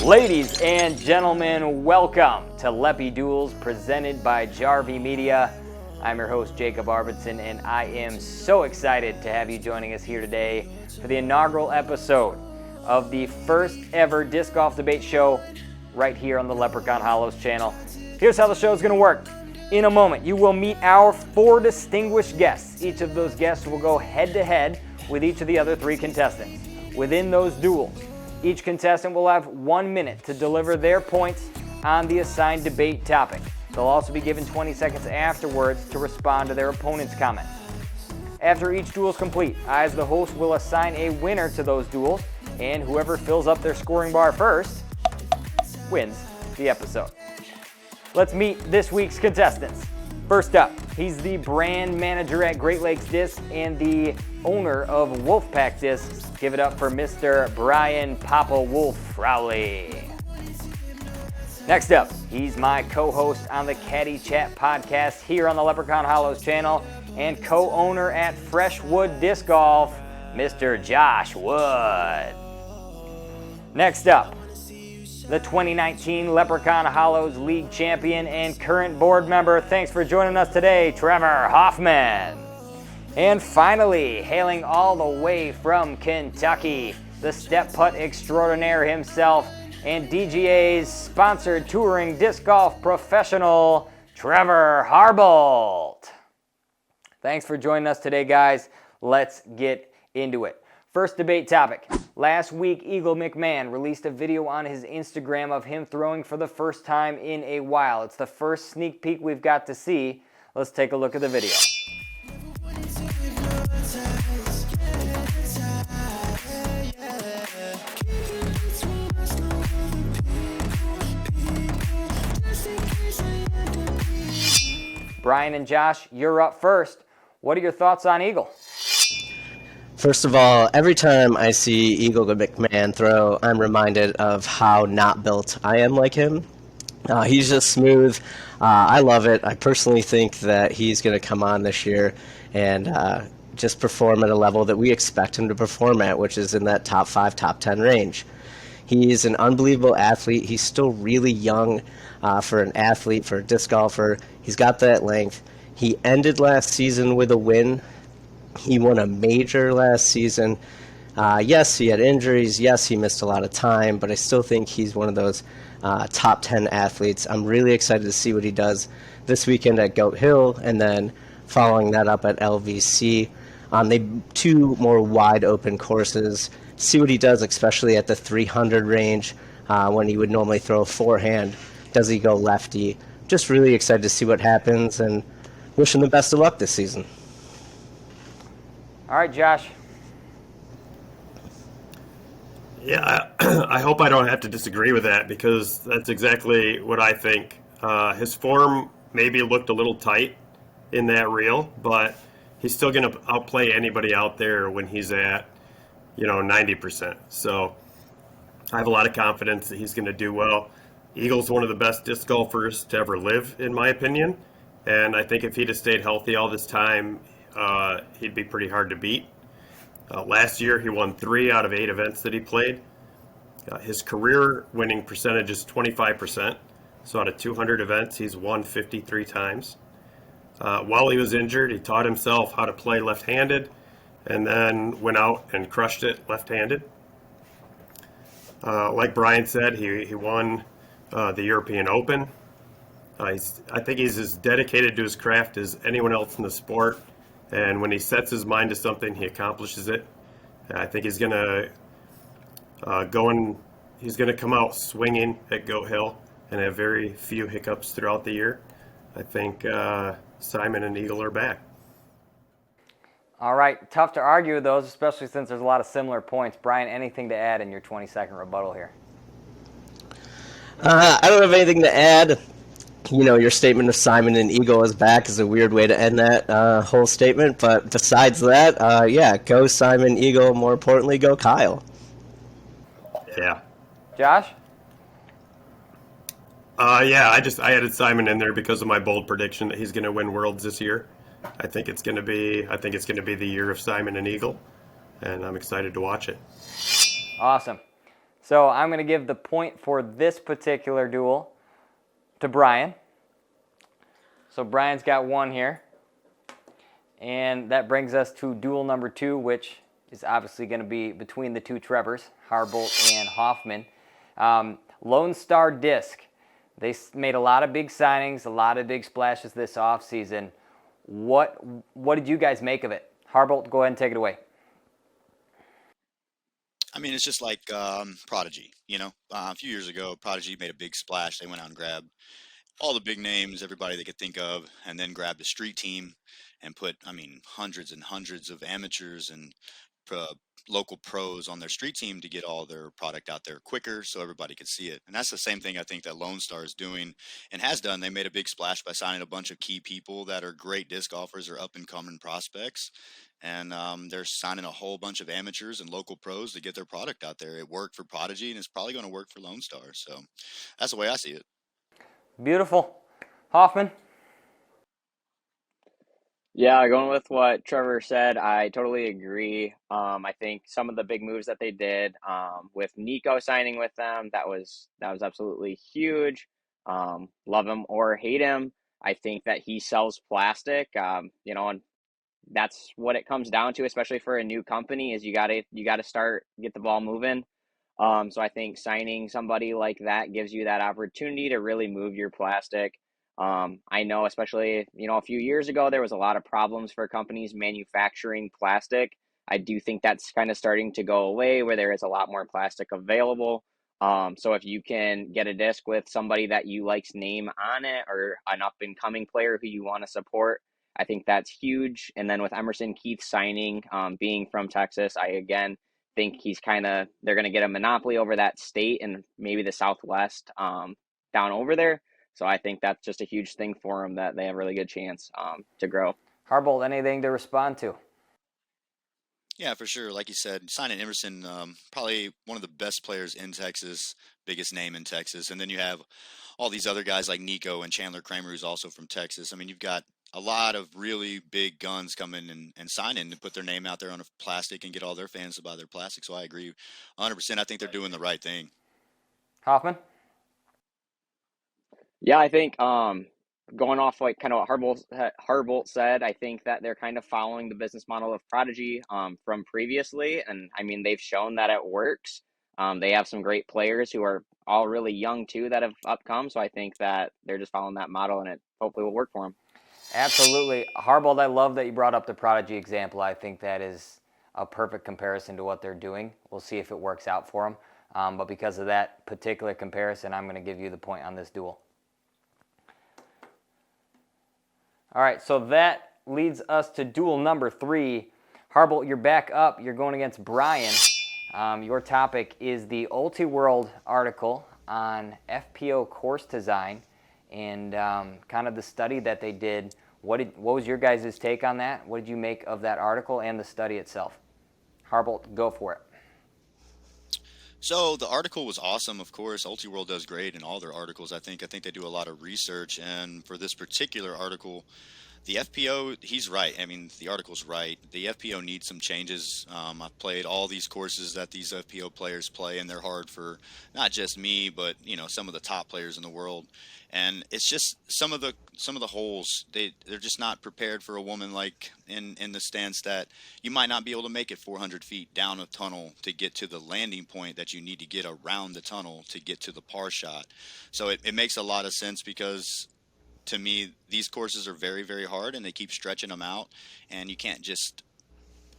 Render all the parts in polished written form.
Ladies and gentlemen, welcome to Leppy Duels presented by Jarvie Media. I'm your host, Jacob Arvidson, and I am so excited to have you joining us here today for the inaugural episode of the first ever disc golf debate show right here on the Leprechaun Hollows channel. Here's how the show is going to work. In a moment, you will meet our 4 distinguished guests. Each of those guests will go head-to-head with each of the other 3 contestants. Within those duels, each contestant will have 1 minute to deliver their points on the assigned debate topic. They'll also be given 20 seconds afterwards to respond to their opponent's comments. After each duel is complete, I as the host will assign a winner to those duels, and whoever fills up their scoring bar first wins the episode. Let's meet this week's contestants. First up, he's the brand manager at Great Lakes Disc and the owner of Wolfpack Discs. Give it up for Mr. Brian Papa Wolf Rowley. Next up, he's my co-host on the Caddy Chat podcast here on the Leprechaun Hollows channel and co-owner at Freshwood Disc Golf, Mr. Josh Wood. Next up, the 2019 Leprechaun Hollows League champion and current board member. Thanks for joining us today, Trevor Hoffman. And finally, hailing all the way from Kentucky, the step putt extraordinaire himself and DGA's sponsored touring disc golf professional, Trevor Harbolt. Thanks for joining us today, guys. Let's get into it. First debate topic. Last week, Eagle McMahon released a video on his Instagram of him throwing for the first time in a while. It's the first sneak peek we've got to see. Let's take a look at the video. Brian and Josh, you're up first. What are your thoughts on Eagle? First of all, every time I see Eagle McMahon throw, I'm reminded of how not built I am like him. He's just smooth. I love it. I personally think that he's going to come on this year and just perform at a level that we expect him to perform at, which is in that top 5, top 10 range. He's an unbelievable athlete. He's still really young for an athlete, for a disc golfer. He's got that length. He ended last season with a win. He won a major last season. Yes, he had injuries. Yes, he missed a lot of time, but I still think he's one of those top 10 athletes. I'm really excited to see what he does this weekend at Goat Hill and then following that up at LVC on the 2 more wide open courses. See what he does, especially at the 300 range when he would normally throw a forehand. Does he go lefty? Just really excited to see what happens and wish him the best of luck this season. All right, Josh. Yeah, I hope I don't have to disagree with that because that's exactly what I think. His form maybe looked a little tight in that reel, but he's still going to outplay anybody out there when he's at, 90%. So I have a lot of confidence that he's going to do well. Eagle's one of the best disc golfers to ever live, in my opinion. And I think if he'd have stayed healthy all this time, he'd be pretty hard to beat. Last year, he won 3 out of 8 events that he played. His career winning percentage is 25%. So out of 200 events, he's won 53 times. While he was injured, he taught himself how to play left-handed and then went out and crushed it left-handed. Like Brian said, he won the European Open. I think he's as dedicated to his craft as anyone else in the sport. And when he sets his mind to something, he accomplishes it. I think he's going to come out swinging at Goat Hill and have very few hiccups throughout the year. I think Simon and Eagle are back. All right, tough to argue with those, especially since there's a lot of similar points. Brian, anything to add in your 20-second rebuttal here? I don't have anything to add. Your statement of Simon and Eagle is back is a weird way to end that whole statement. But besides that, go Simon, Eagle. More importantly, go Kyle. Yeah. Josh? I added Simon in there because of my bold prediction that he's going to win Worlds this year. I think it's going to be the year of Simon and Eagle, and I'm excited to watch it. Awesome. So I'm going to give the point for this particular duel to Brian. So Brian's got 1 here. And that brings us to duel number 2, which is obviously going to be between the 2 Trevors, Harbolt and Hoffman. Lone Star Disc. They made a lot of big signings, a lot of big splashes this offseason. What did you guys make of it? Harbolt, go ahead and take it away. I mean, it's just like Prodigy, a few years ago, Prodigy made a big splash. They went out and grabbed all the big names, everybody they could think of, and then grabbed a street team and put, hundreds and hundreds of amateurs and local pros on their street team to get all their product out there quicker so everybody could see it. And that's the same thing I think that Lone Star is doing and has done. They made a big splash by signing a bunch of key people that are great disc golfers or up and coming prospects. And they're signing a whole bunch of amateurs and local pros to get their product out there. It worked for Prodigy, and it's probably going to work for Lone Star. So that's the way I see it. Beautiful. Hoffman? Yeah, going with what Trevor said, I totally agree. I think some of the big moves that they did, with Nico signing with them, that was absolutely huge. Love him or hate him, I think that he sells plastic. And that's what it comes down to, especially for a new company, is you gotta get the ball moving. So I think signing somebody like that gives you that opportunity to really move your plastic. I know, especially, a few years ago, there was a lot of problems for companies manufacturing plastic. I do think that's kind of starting to go away, where there is a lot more plastic available. So if you can get a disc with somebody that you like's name on it, or an up and coming player who you want to support, I think that's huge. And then with Emerson Keith signing, being from Texas, I again think they're going to get a monopoly over that state and maybe the Southwest, down over there. So I think that's just a huge thing for them, that they have a really good chance to grow. Harbolt, anything to respond to? Yeah, for sure. Like you said, signing Emerson, probably one of the best players in Texas, biggest name in Texas. And then you have all these other guys like Nico and Chandler Kramer, who's also from Texas. I mean, you've got a lot of really big guns coming and signing to put their name out there on a plastic and get all their fans to buy their plastic. So I agree 100%. I think they're doing the right thing. Hoffman? Yeah, I think going off like kind of what Harbolt said, I think that they're kind of following the business model of Prodigy from previously, and I mean they've shown that it works. They have some great players who are all really young too that have upcome, so I think that they're just following that model, and it hopefully will work for them. Absolutely. Harbolt, I love that you brought up the Prodigy example. I think that is a perfect comparison to what they're doing. We'll see if it works out for them. But because of that particular comparison, I'm going to give you the point on this duel. All right, so that leads us to duel number 3. Harbolt, you're back up. You're going against Brian. Your topic is the Ultiworld article on FPO course design and kind of the study that they did. What was your guys' take on that? What did you make of that article and the study itself? Harbolt, go for it. So the article was awesome, of course. Ultiworld does great in all their articles. I think they do a lot of research, and for this particular article, the FPO, he's right. I mean, the article's right. The FPO needs some changes. I've played all these courses that these FPO players play, and they're hard for not just me, but some of the top players in the world. And it's just some of the holes. They're just not prepared for a woman, like in the stance that you might not be able to make it 400 feet down a tunnel to get to the landing point that you need to get around the tunnel to get to the par shot. So it makes a lot of sense, because to me, these courses are very, very hard, and they keep stretching them out, and you can't just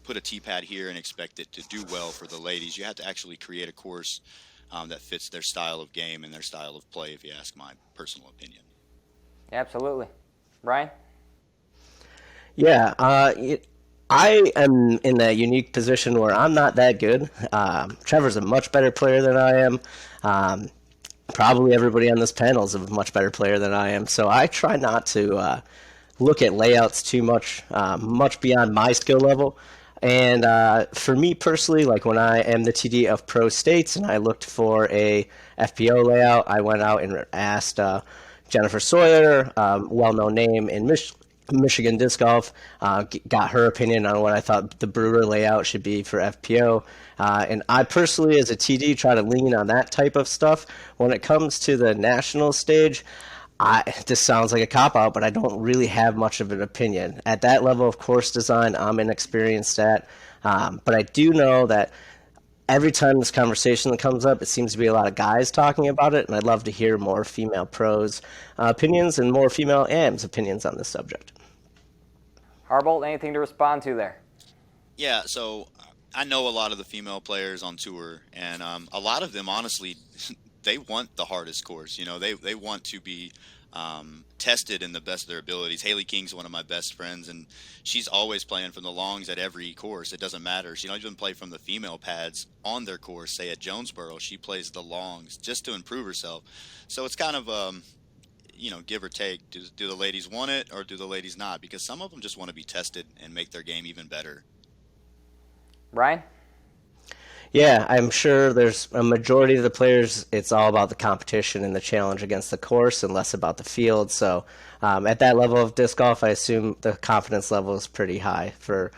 put a tee pad here and expect it to do well for the ladies. You have to actually create a course that fits their style of game and their style of play, if you ask my personal opinion. Absolutely. Brian? Yeah, I am in that unique position where I'm not that good. Trevor's a much better player than I am. Probably everybody on this panel is a much better player than I am. So I try not to look at layouts too much, much beyond my skill level. And for me personally, like when I am the TD of pro states and I looked for a FPO layout, I went out and asked Jennifer Sawyer, well-known name in Michigan Disc Golf, got her opinion on what I thought the brewer layout should be for FPO. And I personally, as a TD, try to lean on that type of stuff. When it comes to the national stage, this sounds like a cop-out, but I don't really have much of an opinion. At that level of course design, I'm inexperienced at. But I do know that every time this conversation comes up, it seems to be a lot of guys talking about it, and I'd love to hear more female pros' opinions and more female AMs' opinions on this subject. Harbolt, anything to respond to there? Yeah, so I know a lot of the female players on tour, and a lot of them, honestly, they want the hardest course. You know, they want to be tested in the best of their abilities. Haley King's one of my best friends, and she's always playing from the longs at every course. It doesn't matter. She don't even play from the female pads on their course. Say at Jonesboro, she plays the longs just to improve herself. So it's kind of give or take. Do the ladies want it or do the ladies not? Because some of them just want to be tested and make their game even better. Brian? Yeah, I'm sure there's a majority of the players, it's all about the competition and the challenge against the course and less about the field. So at that level of disc golf, I assume the confidence level is pretty high for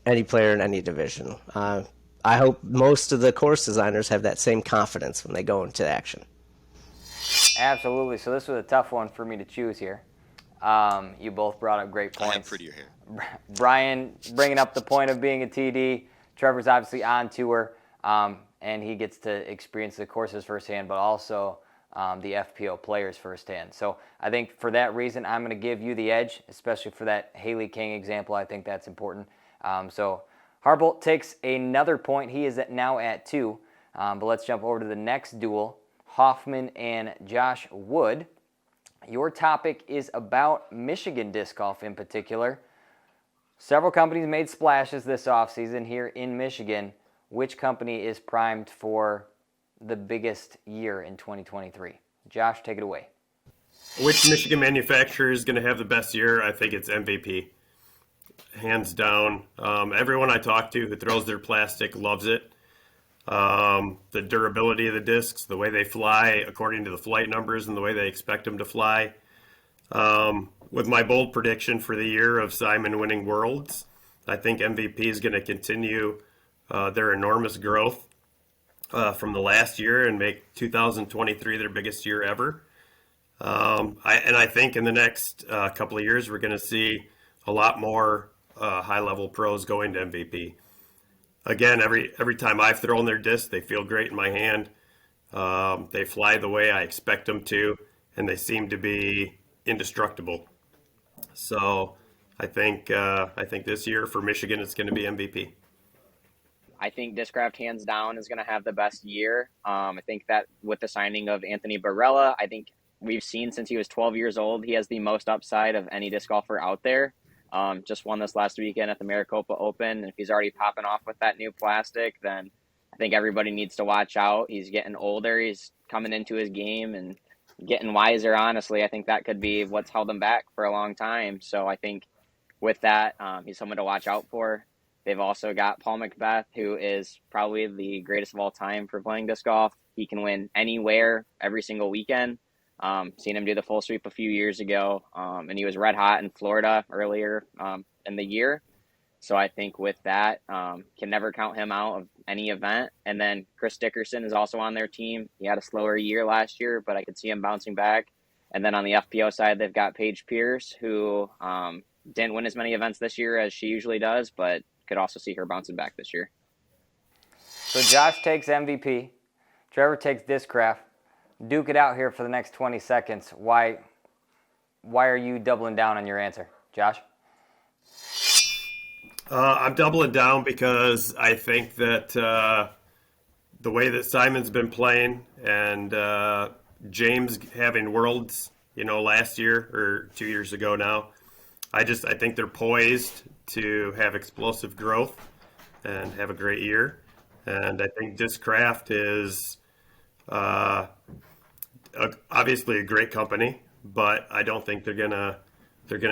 any player in any division. I hope most of the course designers have that same confidence when they go into action. Absolutely. So this was a tough one for me to choose here. You both brought up great points. I have prettier hair. Brian bringing up the point of being a TD. Trevor's obviously on tour, and he gets to experience the courses firsthand, but also the FPO players firsthand. So I think for that reason, I'm going to give you the edge, especially for that Haley King example. I think that's important. So Harbolt takes another point. He is now at 2. But let's jump over to the next duel, Hoffman and Josh Wood. Your topic is about Michigan disc golf in particular. Several companies made splashes this offseason here in Michigan. Which company is primed for the biggest year in 2023? Josh, take it away. Which Michigan manufacturer is going to have the best year? I think it's MVP. Hands down. Everyone I talk to who throws their plastic loves it. The durability of the discs, the way they fly according to the flight numbers and the way they expect them to fly. With my bold prediction for the year of Simon winning Worlds, I think MVP is going to continue their enormous growth from the last year and make 2023 their biggest year ever. I think in the next couple of years, we're going to see a lot more high-level pros going to MVP. Again, every time I've thrown their disc, they feel great in my hand. They fly the way I expect them to, and they seem to be indestructible. So I think this year for Michigan, it's going to be MVP. I think Discraft hands down is going to have the best year. I think that with the signing of Anthony Barella, I think we've seen since he was 12 years old, he has the most upside of any disc golfer out there. Just won this last weekend at the Maricopa Open. And if he's already popping off with that new plastic, then I think everybody needs to watch out. He's getting older. He's coming into his game and getting wiser, honestly. I think that could be what's held him back for a long time. So I think with that, he's someone to watch out for. They've also got Paul Macbeth, who is probably the greatest of all time for playing disc golf. He can win anywhere every single weekend. Seen him do the full sweep a few years ago, and he was red hot in Florida earlier in the year. So I think with that, can never count him out of any event. And then Chris Dickerson is also on their team. He had a slower year last year, but I could see him bouncing back. And then on the FPO side, they've got Paige Pierce, who didn't win as many events this year as she usually does, but could also see her bouncing back this year. So Josh takes MVP. Trevor takes Discraft. Duke it out here for the next 20 seconds. Why are you doubling down on your answer, Josh? I'm doubling down because I think that the way that Simon's been playing and James having Worlds, last year or 2 years ago now, I think they're poised to have explosive growth and have a great year. And I think Discraft is obviously a great company, but I don't think they're gonna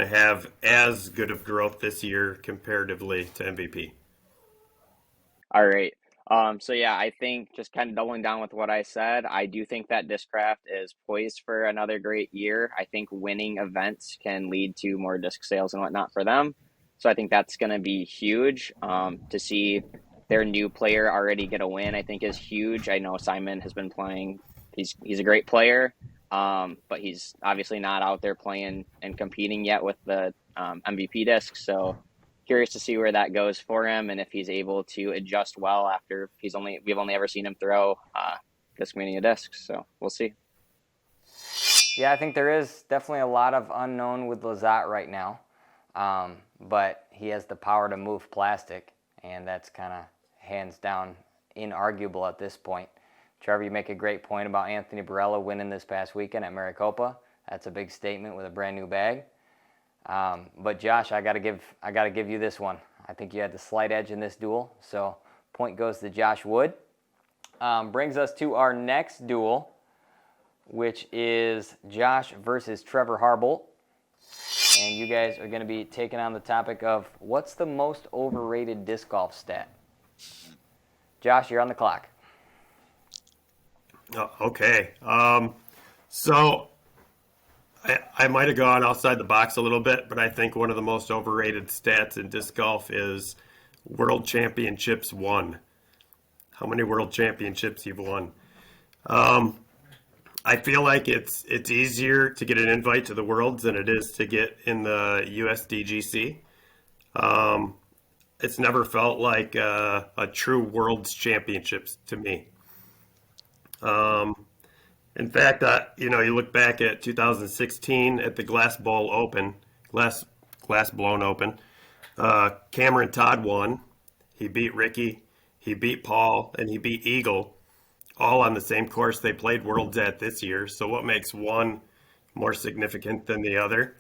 have as good of growth this year comparatively to MVP. All right. So yeah, I think just kind of doubling down with what I said, I do think that Discraft is poised for another great year. I think winning events can lead to more disc sales and whatnot for them. So I think that's going to be huge. To see their new player already get a win, I think is huge. I know Simon has been playing. He's a great player, but he's obviously not out there playing and competing yet with the MVP disc. So curious to see where that goes for him and if he's able to adjust well after we've only ever seen him throw Discmania discs. So we'll see. Yeah, I think there is definitely a lot of unknown with Lazat right now, but he has the power to move plastic, and that's kind of hands down inarguable at this point. Trevor, you make a great point about Anthony Barella winning this past weekend at Maricopa. That's a big statement with a brand new bag. But Josh, I gotta give you this one. I think you had the slight edge in this duel, so point goes to Josh Wood. Brings us to our next duel, which is Josh versus Trevor Harbolt. And you guys are going to be taking on the topic of what's the most overrated disc golf stat? Josh, you're on the clock. Okay. So I might have gone outside the box a little bit, but I think one of the most overrated stats in disc golf is World Championships won. How many World Championships you've won? I feel like it's easier to get an invite to the Worlds than it is to get in the USDGC. It's never felt like a true Worlds Championships to me. In fact, you look back at 2016 at the Glass Blown Open. Cameron Todd won. He beat Ricky, he beat Paul, and he beat Eagle, all on the same course they played Worlds at this year. So what makes one more significant than the other?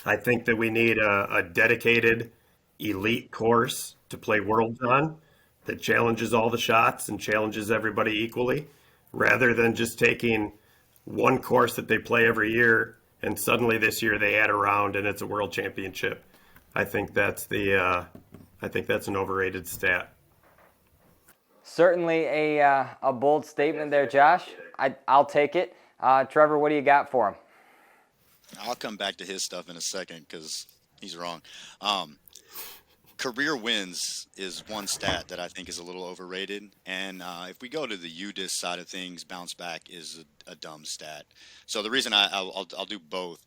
I think that we need a dedicated elite course to play Worlds on that challenges all the shots and challenges everybody equally, rather than just taking one course that they play every year and suddenly this year they add a round and it's a world championship. I think that's an overrated stat. Certainly a bold statement there, Josh. I'll take it. Trevor, what do you got for him? I'll come back to his stuff in a second because he's wrong. Career wins is one stat that I think is a little overrated. And if we go to the UDIS side of things, bounce back is a dumb stat. So the reason I'll do both.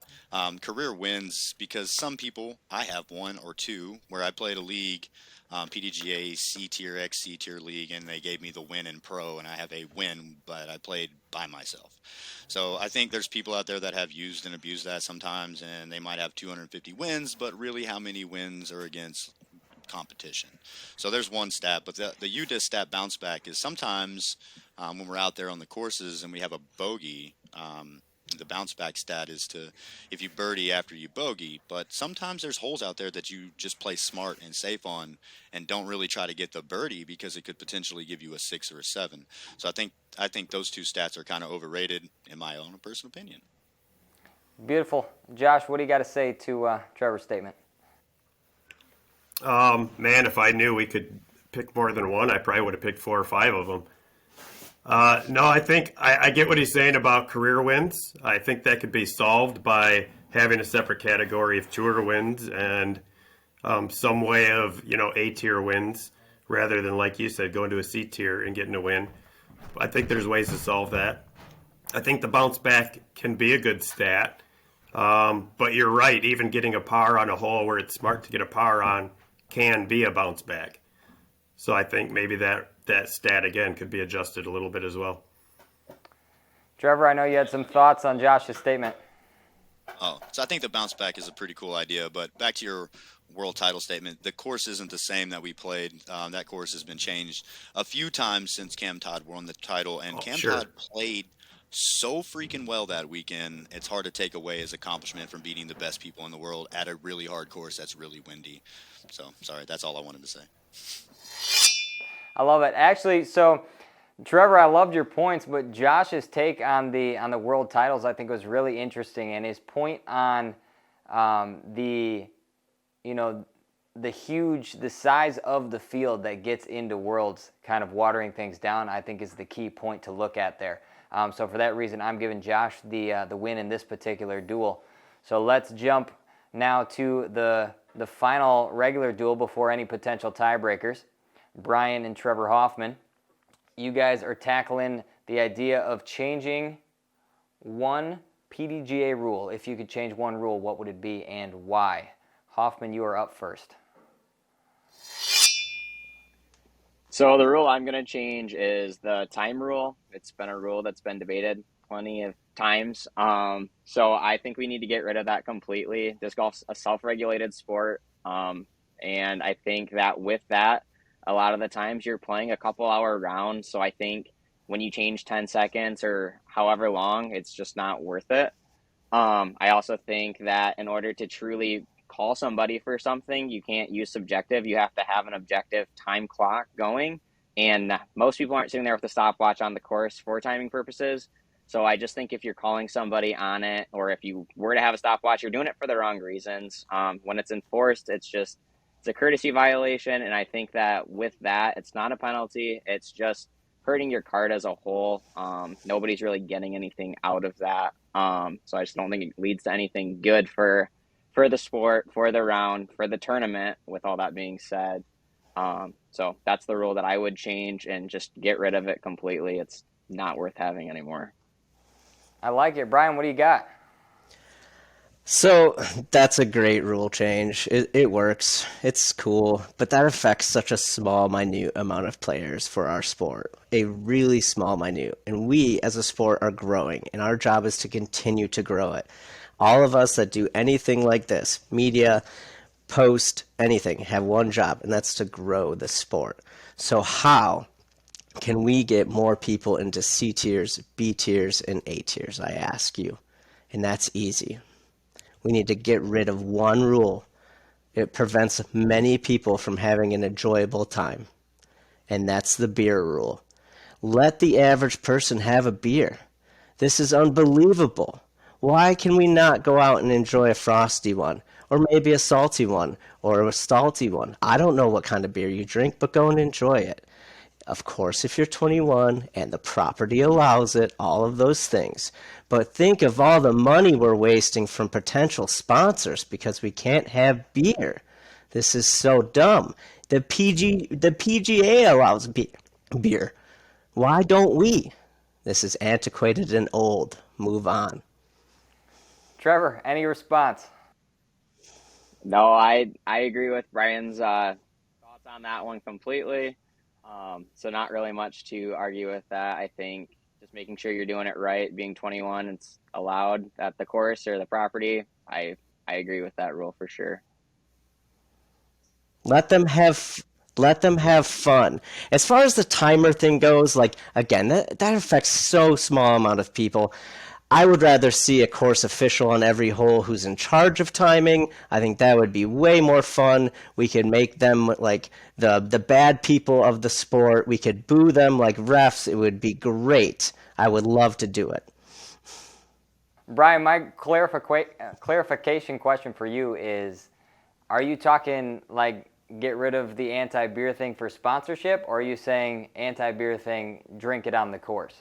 Career wins, because some people, I have one or two, where I played a league, PDGA C-tier, X-C-tier league, and they gave me the win in pro, and I have a win, but I played by myself. So I think there's people out there that have used and abused that sometimes, and they might have 250 wins, but really how many wins are against competition? So there's one stat, but the UDIS stat bounce back is sometimes when we're out there on the courses and we have a bogey, the bounce back stat is if you birdie after you bogey, but sometimes there's holes out there that you just play smart and safe on and don't really try to get the birdie because it could potentially give you a 6 or a 7. So I think those two stats are kind of overrated in my own personal opinion. Beautiful. Josh, what do you got to say to Trevor's statement? Man, if I knew we could pick more than one, I probably would have picked 4 or 5 of them. No, I think I get what he's saying about career wins. I think that could be solved by having a separate category of tour wins and some way of, A-tier wins rather than, like you said, going to a C-tier and getting a win. I think there's ways to solve that. I think the bounce back can be a good stat. But you're right, even getting a par on a hole where it's smart to get a par on can be a bounce back. So I think maybe that stat, again, could be adjusted a little bit as well. Trevor, I know you had some thoughts on Josh's statement. Oh, so I think the bounce back is a pretty cool idea. But back to your world title statement, the course isn't the same that we played. That course has been changed a few times since Cam Todd won the title. And Todd played so freaking well that weekend, it's hard to take away his accomplishment from beating the best people in the world at a really hard course that's really windy. So, sorry, that's all I wanted to say. I love it. Actually, so Trevor, I loved your points, but Josh's take on the world titles I think was really interesting, and his point on the size of the field that gets into Worlds kind of watering things down, I think is the key point to look at there. So for that reason, I'm giving Josh the win in this particular duel. So let's jump now to the final regular duel before any potential tiebreakers. Brian and Trevor Hoffman, you guys are tackling the idea of changing one PDGA rule. If you could change one rule, what would it be and why? Hoffman, you are up first. So the rule I'm going to change is the time rule. It's been a rule that's been debated plenty of times. So I think we need to get rid of that completely. Disc golf's a self-regulated sport. And I think that with that, a lot of the times you're playing a couple hour round. So I think when you change 10 seconds or however long, it's just not worth it. I also think that in order to truly call somebody for something, you can't use subjective. You have to have an objective time clock going. And most people aren't sitting there with a stopwatch on the course for timing purposes. So I just think if you're calling somebody on it, or if you were to have a stopwatch, you're doing it for the wrong reasons. When it's enforced, it's a courtesy violation. And I think that with that, it's not a penalty. It's just hurting your card as a whole. Nobody's really getting anything out of that. So I just don't think it leads to anything good for the sport, for the round, for the tournament, with all that being said. So that's the rule that I would change and just get rid of it completely. It's not worth having anymore. I like it. Brian, what do you got? So that's a great rule change. It works. It's cool. But that affects such a small, minute amount of players for our sport. A really small, minute. And we, as a sport, are growing. And our job is to continue to grow it. All of us that do anything like this, media, post, anything, have one job. And that's to grow the sport. So how can we get more people into C tiers, B tiers, and A tiers, I ask you? And that's easy. We need to get rid of one rule. It prevents many people from having an enjoyable time. And that's the beer rule. Let the average person have a beer. This is unbelievable. Why can we not go out and enjoy a frosty one? Or maybe a salty one? Or a salty one? I don't know what kind of beer you drink, but go and enjoy it. Of course, if you're 21 and the property allows it, all of those things. But think of all the money we're wasting from potential sponsors because we can't have beer. This is so dumb. The PGA allows beer. Why don't we? This is antiquated and old. Move on. Trevor, any response? No, I agree with Brian's thoughts on that one completely. So not really much to argue with that. I think just making sure you're doing it right, being 21, it's allowed at the course or the property. I agree with that rule for sure. Let them have fun. As far as the timer thing goes, like again, that affects so small amount of people. I would rather see a course official on every hole who's in charge of timing. I think that would be way more fun. We could make them like the bad people of the sport. We could boo them like refs. It would be great. I would love to do it. Brian, my clarification question for you is, are you talking like get rid of the anti-beer thing for sponsorship, or are you saying anti-beer thing, drink it on the course?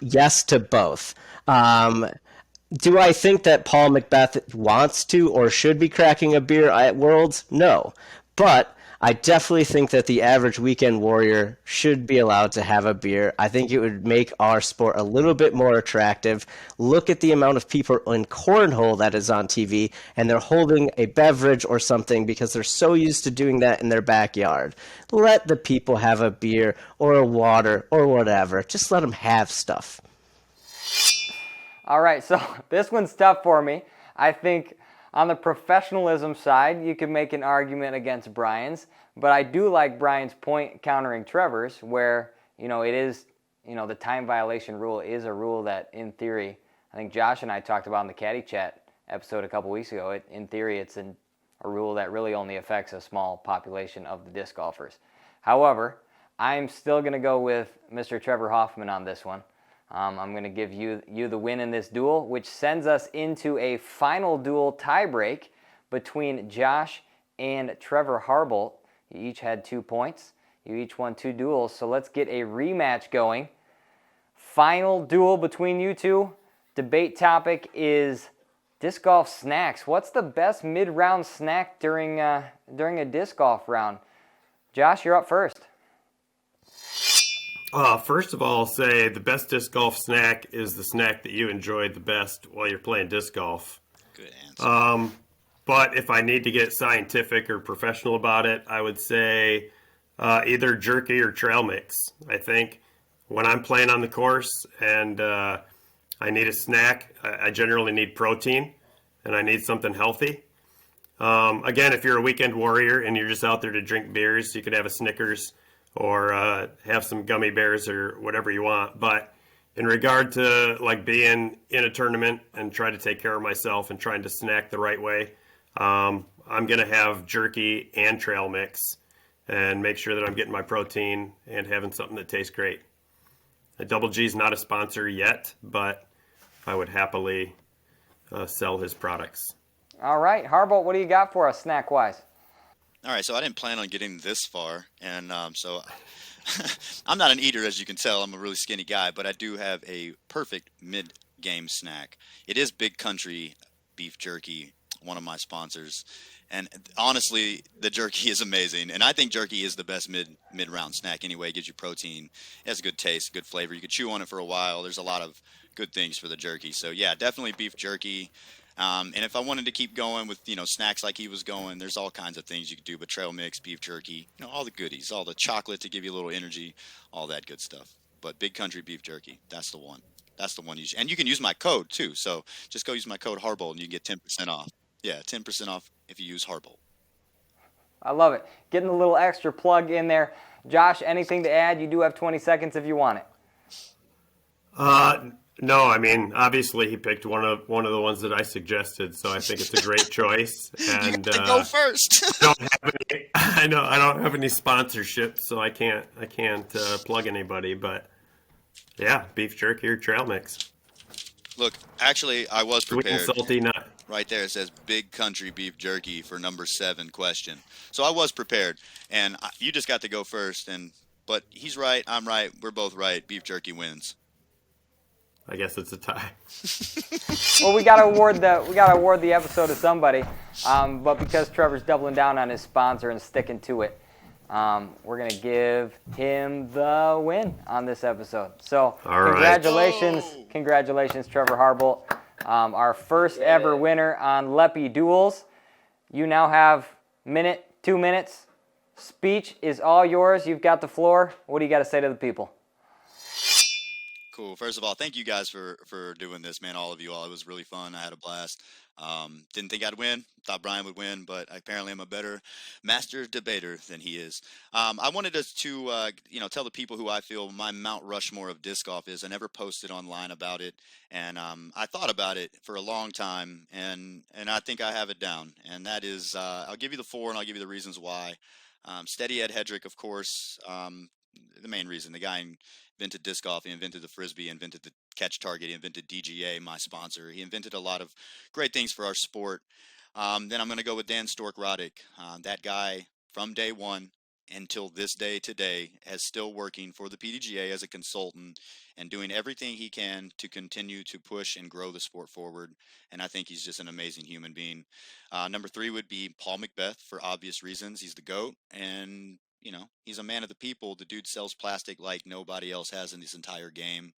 Yes to both. Do I think that Paul Macbeth wants to or should be cracking a beer at Worlds? No. But I definitely think that the average weekend warrior should be allowed to have a beer. I think it would make our sport a little bit more attractive. Look at the amount of people in cornhole that is on TV, and they're holding a beverage or something because they're so used to doing that in their backyard. Let the people have a beer or a water or whatever. Just let them have stuff. All right, so this one's tough for me. I think on the professionalism side, you could make an argument against Brian's, but I do like Brian's point countering Trevor's, where, it is, the time violation rule is a rule that, in theory, I think Josh and I talked about in the Caddy Chat episode a couple weeks ago. In theory, it's a rule that really only affects a small population of the disc golfers. However, I'm still going to go with Mr. Trevor Hoffman on this one. I'm going to give you the win in this duel, which sends us into a final duel tiebreak between Josh and Trevor Harbolt. You each had 2 points. You each won 2 duels. So let's get a rematch going. Final duel between you two. Debate topic is disc golf snacks. What's the best mid-round snack during a disc golf round? Josh, you're up first. First of all, I'll say the best disc golf snack is the snack that you enjoyed the best while you're playing disc golf. Good answer. But if I need to get scientific or professional about it, I would say either jerky or trail mix. I think when I'm playing on the course and I need a snack, I generally need protein and I need something healthy. Again, if you're a weekend warrior and you're just out there to drink beers, you could have a Snickers or have some gummy bears or whatever you want. But in regard to like being in a tournament and trying to take care of myself and trying to snack the right way, I'm going to have jerky and trail mix and make sure that I'm getting my protein and having something that tastes great. Double G's not a sponsor yet, but I would happily sell his products. All right, Harbolt, what do you got for us snack-wise? All right, so I didn't plan on getting this far, and so I'm not an eater, as you can tell. I'm a really skinny guy, but I do have a perfect mid-game snack. It is Big Country beef jerky, one of my sponsors, and honestly, the jerky is amazing, and I think jerky is the best mid-round snack anyway. It gives you protein, it has a good taste, good flavor. You could chew on it for a while. There's a lot of good things for the jerky, so yeah, definitely beef jerky. And if I wanted to keep going with, snacks like he was going, there's all kinds of things you could do, but trail mix, beef jerky, all the goodies, all the chocolate to give you a little energy, all that good stuff. But Big Country beef jerky, that's the one. That's the one you should. And you can use my code too. So just go use my code Harbolt and you get 10% off. Yeah, 10% off if you use Harbolt. I love it. Getting a little extra plug in there. Josh, anything to add? You do have 20 seconds if you want it. No, I mean, obviously he picked one of the ones that I suggested, so I think it's a great choice. And you go first. I don't have any sponsorship, so I can't plug anybody. But yeah, beef jerky or trail mix. Look, actually, I was prepared. Sweet and salty nut. Right there, it says Big Country beef jerky for number 7 question. So I was prepared, and you just got to go first. But he's right, I'm right, we're both right. Beef jerky wins. I guess it's a tie. Well, we gotta award the episode to somebody, but because Trevor's doubling down on his sponsor and sticking to it, we're gonna give him the win on this episode. So congratulations, Trevor Harbolt, our first ever winner on Leppy Duels. You now have 2 minutes. Speech is all yours. You've got the floor. What do you got to say to the people? Cool. First of all, thank you guys for doing this, man. All of you all. It was really fun. I had a blast. Didn't think I'd win. Thought Brian would win, but apparently I'm a better master debater than he is. I wanted us to, tell the people who I feel my Mount Rushmore of disc golf is. I never posted online about it, and I thought about it for a long time, and I think I have it down. And that is, I'll give you the 4, and I'll give you the reasons why. Steady Ed Hedrick, of course. The main reason, the guy invented disc golf, he invented the Frisbee, invented the catch target, he invented DGA, my sponsor. He invented a lot of great things for our sport. Then I'm going to go with Dan Stork-Roddick. That guy, from day one until this day today, is still working for the PDGA as a consultant and doing everything he can to continue to push and grow the sport forward. And I think he's just an amazing human being. Number 3 would be Paul Macbeth, for obvious reasons. He's the GOAT, and he's a man of the people. The dude sells plastic like nobody else has in this entire game.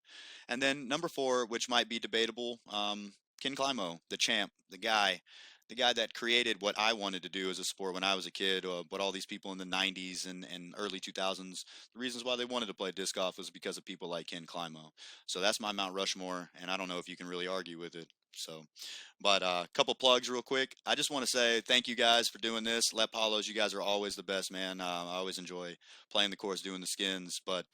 And then number 4, which might be debatable, Ken Climo, the champ, the guy that created what I wanted to do as a sport when I was a kid, what all these people in the 90s and early 2000s, the reasons why they wanted to play disc golf was because of people like Ken Climo. So that's my Mount Rushmore, and I don't know if you can really argue with it. So, but a couple plugs real quick. I just want to say thank you guys for doing this. Lep Hollows, you guys are always the best, man. I always enjoy playing the course, doing the skins. But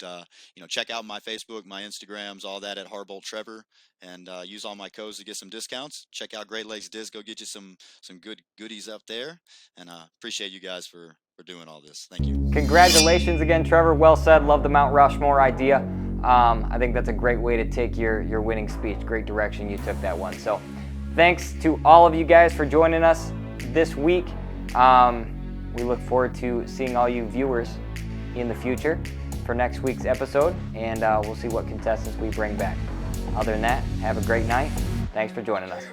check out my Facebook, my Instagrams, all that at Harbolt Trevor, and use all my codes to get some discounts. Check out Great Lakes Disc. Go get you some good goodies up there. And appreciate you guys for doing all this. Thank you. Congratulations again, Trevor. Well said. Love the Mount Rushmore idea. I think that's a great way to take your winning speech. Great direction you took that one. So thanks to all of you guys for joining us this week. we look forward to seeing all you viewers in the future for next week's episode, and we'll see what contestants we bring back. Other than that, have a great night. Thanks for joining us.